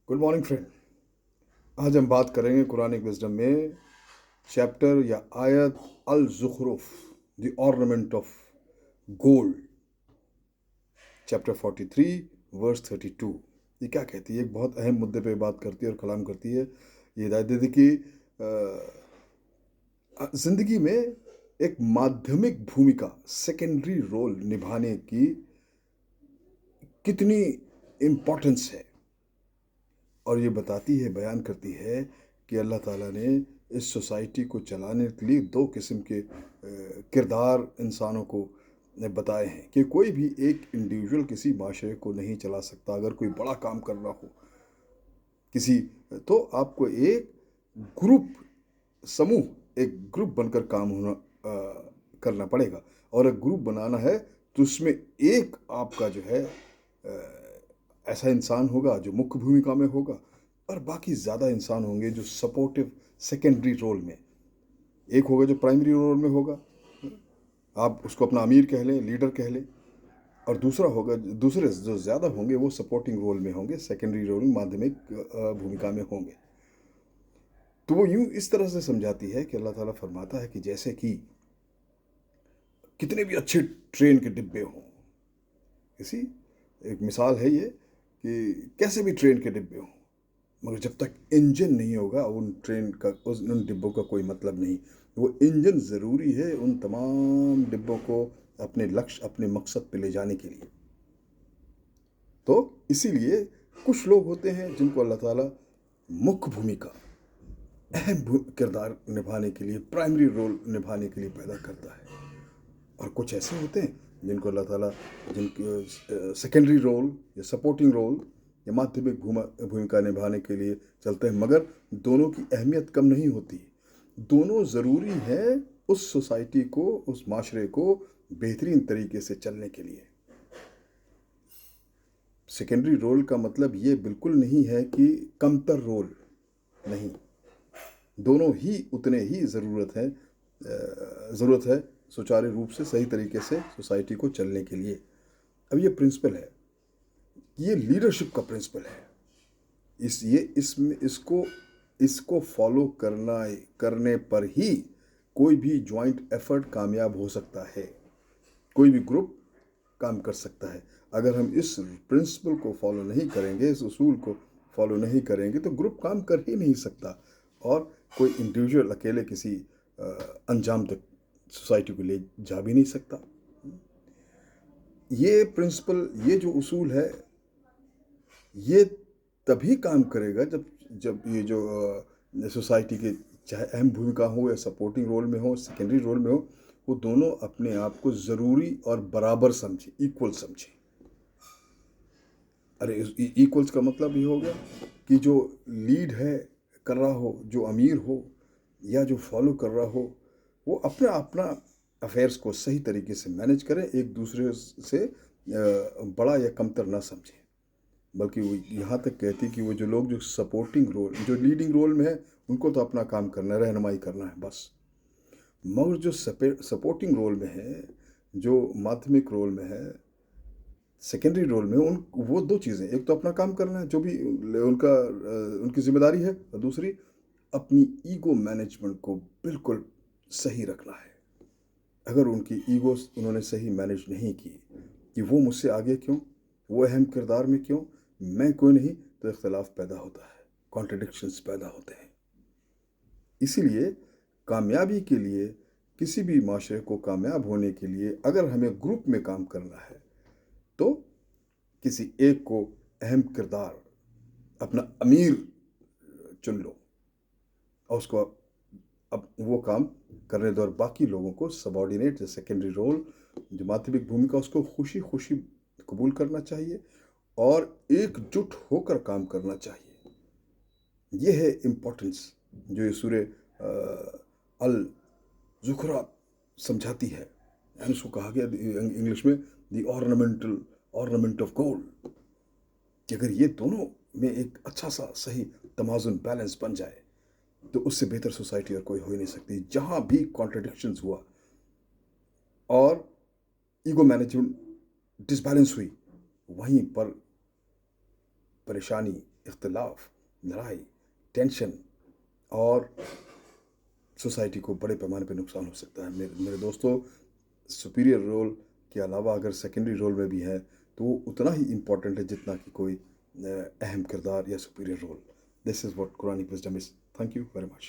Good morning friend. आज हम बात करेंगे कुरानिक विजडम में चैप्टर या आयत अल ज़ुखरुफ, the ornament of gold, chapter 43 verse 32। ये क्या कहती है? एक बहुत अहम मुद्दे पे बात करती है और कलाम करती है। ये हिदायत देती कि ज़िंदगी में एक माध्यमिक भूमिका, सेकेंडरी रोल निभाने की कितनी इम्पोर्टेंस है, और ये बताती है, बयान करती है कि अल्लाह ताला ने इस सोसाइटी को चलाने के लिए दो किस्म के किरदार इंसानों को बताए हैं कि कोई भी एक इंडिविजुअल किसी माशरे को नहीं चला सकता। अगर कोई बड़ा काम कर रहा हो किसी, तो आपको एक ग्रुप, समूह, एक ग्रुप बनकर काम करना पड़ेगा। और एक ग्रुप बनाना है तो उसमें एक आपका जो है ऐसा इंसान होगा जो मुख्य भूमिका में होगा, और बाकी ज़्यादा इंसान होंगे जो सपोर्टिव सेकेंडरी रोल में। एक होगा जो प्राइमरी रोल में होगा, आप उसको अपना अमीर कह लें, लीडर कह लें, और दूसरा होगा, दूसरे जो ज़्यादा होंगे वो सपोर्टिंग रोल में होंगे, सेकेंडरी रोल में, माध्यमिक भूमिका में होंगे। तो वो यूं इस तरह से समझाती है कि अल्लाह ताला फरमाता है कि जैसे कि कितने भी अच्छे ट्रेन के डिब्बे हों, इसी एक मिसाल है ये कि कैसे भी ट्रेन के डिब्बे हों, मगर जब तक इंजन नहीं होगा उन ट्रेन का, उन डिब्बों का कोई मतलब नहीं। वो इंजन ज़रूरी है उन तमाम डिब्बों को अपने लक्ष्य, अपने मकसद पे ले जाने के लिए। तो इसीलिए कुछ लोग होते हैं जिनको अल्लाह ताला मुख्य भूमिका, अहम किरदार निभाने के लिए, प्राइमरी रोल निभाने के लिए पैदा करता है, और कुछ ऐसे होते हैं जिनको अल्लाह ताला, जिनके सेकेंडरी रोल या सपोर्टिंग रोल या माध्यमिक भूमिका निभाने के लिए चलते हैं, मगर दोनों की अहमियत कम नहीं होती। दोनों ज़रूरी है उस सोसाइटी को, उस माशरे को बेहतरीन तरीके से चलने के लिए। सेकेंडरी रोल का मतलब ये बिल्कुल नहीं है कि कमतर रोल नहीं, दोनों ही उतने ही ज़रूरत है सुचारू रूप से, सही तरीके से सोसाइटी को चलने के लिए। अब ये प्रिंसिपल है, ये लीडरशिप का प्रिंसिपल है। इसमें इसको फॉलो करने पर ही कोई भी जॉइंट एफर्ट कामयाब हो सकता है, कोई भी ग्रुप काम कर सकता है। अगर हम इस प्रिंसिपल को फॉलो नहीं करेंगे, इस उसूल को फॉलो नहीं करेंगे, तो ग्रुप काम कर ही नहीं सकता, और कोई इंडिविजुअल अकेले किसी अंजाम तक सोसाइटी को ले जा भी नहीं सकता। ये प्रिंसिपल, ये जो उसूल है, ये तभी काम करेगा जब ये जो सोसाइटी के, चाहे अहम भूमिका हो या सपोर्टिंग रोल में हो, सेकेंडरी रोल में हो, वो दोनों अपने आप को ज़रूरी और बराबर समझे, इक्वल समझे। अरे इक्वल्स का मतलब ये हो गया कि जो लीड है कर रहा हो, जो अमीर हो या जो फॉलो कर रहा हो, वो अपना अपना अफेयर्स को सही तरीके से मैनेज करें, एक दूसरे से बड़ा या कमतर ना समझें। बल्कि वो यहाँ तक कहती कि वो जो लोग जो सपोर्टिंग रोल, जो लीडिंग रोल में है, उनको तो अपना काम करना है, रहनुमाई करना है बस। मगर जो सपोर्टिंग रोल में है, जो माध्यमिक रोल में है, सेकेंडरी रोल में, वो दो चीज़ें, एक तो अपना काम करना है जो भी उनकी जिम्मेदारी है, और दूसरी अपनी ईगो मैनेजमेंट को बिल्कुल सही रखना है। अगर उनकी ईगो उन्होंने सही मैनेज नहीं की कि वो मुझसे आगे क्यों, वो अहम किरदार में क्यों, मैं कोई नहीं, तो इख्तलाफ पैदा होता है, कॉन्ट्रडिक्शंस पैदा होते हैं। इसीलिए कामयाबी के लिए, किसी भी माशरे को कामयाब होने के लिए, अगर हमें ग्रुप में काम करना है, तो किसी एक को अहम किरदार, अपना अमीर चुन लो, और उसको अब वो काम करने दो, और बाकी लोगों को सबॉर्डिनेट, सेकेंडरी रोल, जो माध्यमिक भूमिका, उसको खुशी खुशी कबूल करना चाहिए और एकजुट होकर काम करना चाहिए। ये है इम्पोर्टेंस जो ये सूरे अल ज़ुखरा समझाती है। यानी उसको कहा गया इंग्लिश में द ऑर्नामेंट ऑफ गोल्ड, कि अगर ये दोनों में एक अच्छा सा सही तमाजुन, बैलेंस बन जाए, तो उससे बेहतर सोसाइटी और कोई हो ही नहीं सकती। जहाँ भी कॉन्ट्रडिक्शंस हुआ और ईगो मैनेजमेंट डिसबैलेंस हुई, वहीं पर परेशानी اختلاف، لڑائی، ٹینشن اور سوسائٹی کو بڑے پیمانے پہ نقصان ہو سکتا ہے. میرے دوستوں، سپیریئر رول کے علاوہ اگر سیکنڈری رول میں بھی ہے تو وہ اتنا ہی امپورٹنٹ ہے جتنا کہ کوئی اہم کردار یا superior role. This is what Quranic wisdom is. Thank you very much.